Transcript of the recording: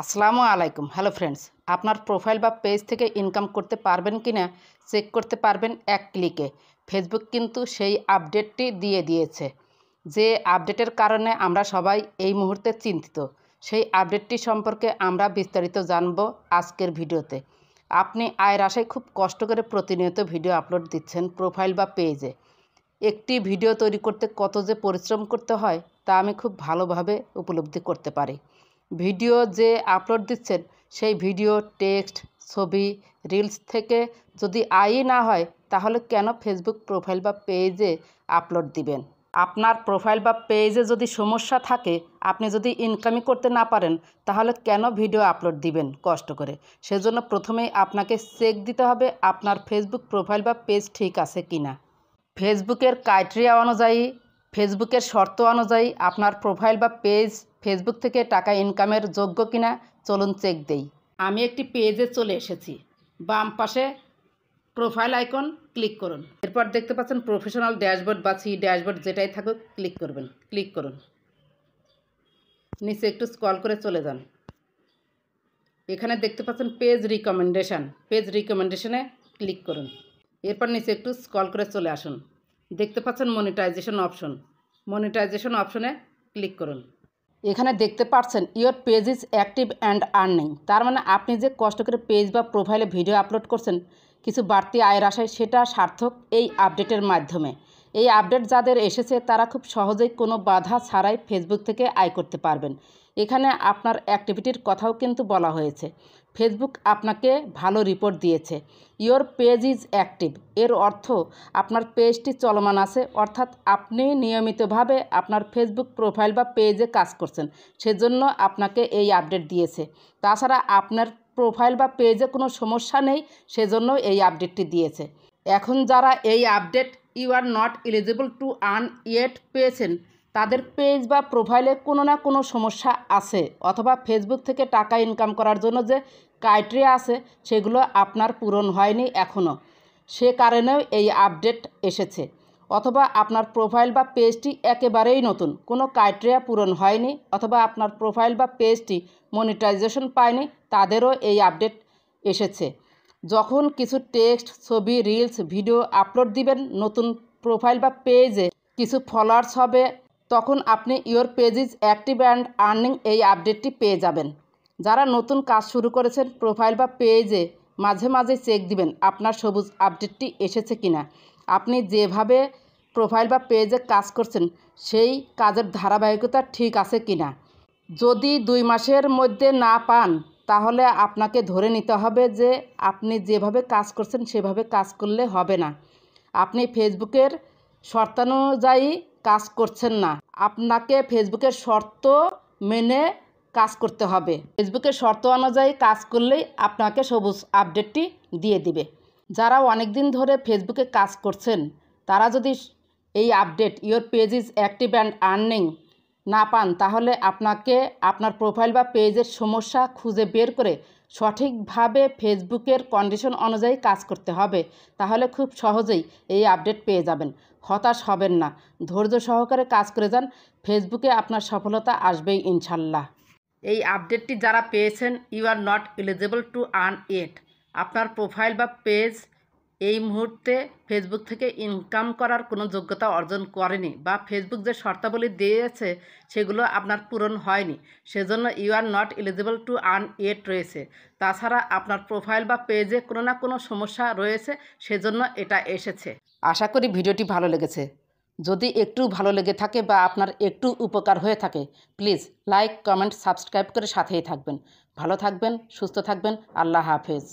আসসালামু আলাইকুম। Hello friends, আপনার প্রোফাইল বা পেজ থেকে ইনকাম করতে পারবেন কিনা চেক করতে পারবেন এক ক্লিকে। ফেসবুক কিন্তু সেই আপডেটটি দিয়ে দিয়েছে, যে আপডেটের কারণে আমরা সবাই এই মুহূর্তে চিন্তিত। সেই আপডেটটি সম্পর্কে আমরা বিস্তারিত জানব আজকের ভিডিওতে। আপনি আয়ের আশায় খুব কষ্ট করে প্রতিনিয়ত ভিডিও আপলোড দিচ্ছেন প্রোফাইল বা পেজে। একটি ভিডিও তৈরি করতে কত যে পরিশ্রম করতে হয় তা আমি খুব ভালোভাবে উপলব্ধি করতে পারি। ভিডিও যে আপলোড দিচ্ছেন সেই ভিডিও, টেক্সট, ছবি, রিলস থেকে যদি আয়ই না হয় তাহলে কেন ফেসবুক প্রোফাইল বা পেজে আপলোড দিবেন? আপনার প্রোফাইল বা পেজে যদি সমস্যা থাকে, আপনি যদি ইনকামই করতে না পারেন, তাহলে কেন ভিডিও আপলোড দিবেন কষ্ট করে? সেজন্য প্রথমেই আপনাকে চেক দিতে হবে আপনার ফেসবুক প্রোফাইল বা পেজ ঠিক আছে কিনা। ফেসবুকের ক্রাইটেরিয়া অনুযায়ী, ফেসবুকের শর্ত অনুযায়ী আপনার প্রোফাইল বা পেজ ফেসবুক থেকে টাকা ইনকামের যোগ্য কিনা চলুন চেক দেই। আমি একটি পেজে চলে এসেছি। বাম পাশে প্রোফাইল আইকন ক্লিক করুন। এরপর দেখতে পাচ্ছেন প্রফেশনাল ড্যাশবোর্ড বা সি ড্যাশবোর্ড যেটাই থাকুক ক্লিক করবেন। ক্লিক করুন। নিচে একটু স্ক্রল করে চলে যান। এখানে দেখতে পাচ্ছেন পেজ রিকমেন্ডেশন। পেজ রিকমেন্ডেশনে ক্লিক করুন। এরপর নিচে একটু স্ক্রল করে চলে আসুন। দেখতে পাচ্ছেন মনিটাইজেশন অপশন। মনিটাইজেশন অপশনে ক্লিক করুন। এখানে দেখতে পাচ্ছেন your page is active and earning. তার মানে আপনি যে কষ্ট করে পেজ বা প্রোফাইলে ভিডিও আপলোড করছেন কিছু বাড়তি আয়ের আশায়, সেটা সার্থক এই আপডেটের মাধ্যমে। এই আপডেট যাদের এসেছে তারা খুব সহজেই কোনো বাধা ছাড়াই ফেসবুক থেকে আয় করতে পারবেন। এখানে আপনার অ্যাক্টিভিটির কথাও কিন্তু বলা হয়েছে। ফেসবুক আপনাকে ভালো রিপোর্ট দিয়েছে। ইওর পেজ ইজ অ্যাক্টিভ এর অর্থ আপনার পেজটি চলমান আছে, অর্থাৎ আপনি নিয়মিতভাবে আপনার ফেসবুক প্রোফাইল বা পেজে কাজ করছেন, সেজন্য আপনাকে এই আপডেট দিয়েছে। তাছাড়া আপনার প্রোফাইল বা পেজে কোনো সমস্যা নেই, সেজন্য এই আপডেটটি দিয়েছে। এখন যারা এই update you are not eligible to earn yet পেয়েছেন, তাদের পেজ বা প্রোফাইলে কোনো না কোনো সমস্যা আছে, অথবা ফেসবুক থেকে টাকা ইনকাম করার জন্য যে ক্রাইটেরিয়া আছে সেগুলো আপনার পূরণ হয়নি এখনও, সে কারণেও এই আপডেট এসেছে। অথবা আপনার প্রোফাইল বা পেজটি একেবারেই নতুন, কোনো ক্রাইটেরিয়া পূরণ হয়নি, অথবা আপনার প্রোফাইল বা পেজটি মনিটাইজেশন পায়নি, তাদেরও এই আপডেট এসেছে। যখন কিছু টেক্সট, ছবি, রিলস, ভিডিও আপলোড দিবেন নতুন প্রোফাইল বা পেজে, কিছু ফলোয়ার্স হবে, তখন আপনি your page is active and earning এই আপডেটটি পেয়ে যাবেন। যারা নতুন কাজ শুরু করেছেন প্রোফাইল বা পেজে, মাঝে মাঝে চেক দিবেন আপনার সবুজ আপডেটটি এসেছে কিনা। আপনি যেভাবে প্রোফাইল বা পেজে কাজ করছেন সেই কাজের ধারাবাহিকতা ঠিক আছে কিনা। যদি 2 মাসের মধ্যে না পান তাহলে আপনাকে ধরে নিতে হবে যে আপনি যেভাবে কাজ করছেন সেভাবে কাজ করলে হবে না, আপনি ফেসবুকের শর্তানুযায়ী কাজ করছেন না। আপনাকে ফেসবুকের শর্ত মেনে কাজ করতে হবে। ফেসবুকের শর্ত অনুযায়ী কাজ করলেই আপনাকে সবুজ আপডেটটি দিয়ে দিবে। যারা অনেক দিন ধরে ফেসবুকে কাজ করছেন তারা যদি এই update your page is active and earning না পান, তাহলে আপনাকে আপনার প্রোফাইল বা পেজের সমস্যা খুঁজে বের করে সঠিকভাবে ফেসবুকের কন্ডিশন অনুযায়ী কাজ করতে হবে। তাহলে খুব সহজেই এই আপডেট পেয়ে যাবেন। হতাশ হবেন না, ধৈর্য সহকারে কাজ করে যান, ফেসবুকে আপনার সফলতা আসবেই ইনশাল্লাহ। এই আপডেটটি যারা পেয়েছেন you are not eligible to earn it, আপনার প্রোফাইল বা পেজ এই মুহূর্তে ফেসবুক থেকে ইনকাম করার কোনো যোগ্যতা অর্জন করেনি, বা ফেসবুক যে শর্তাবলী দিয়েছে সেগুলো আপনার পূরণ হয়নি, সেজন্য you are not eligible to earn it রয়েছে। তাছাড়া আপনার প্রোফাইল বা পেজে কোনো না কোনো সমস্যা রয়েছে, সেজন্য এটা এসেছে। আশা করি ভিডিওটি ভালো লেগেছে। যদি একটু ভালো লেগে থাকে বা আপনার একটু উপকার হয়ে থাকে, প্লিজ লাইক, কমেন্ট, সাবস্ক্রাইব করে সাথেই থাকবেন। ভালো থাকবেন, সুস্থ থাকবেন। আল্লাহ হাফেজ।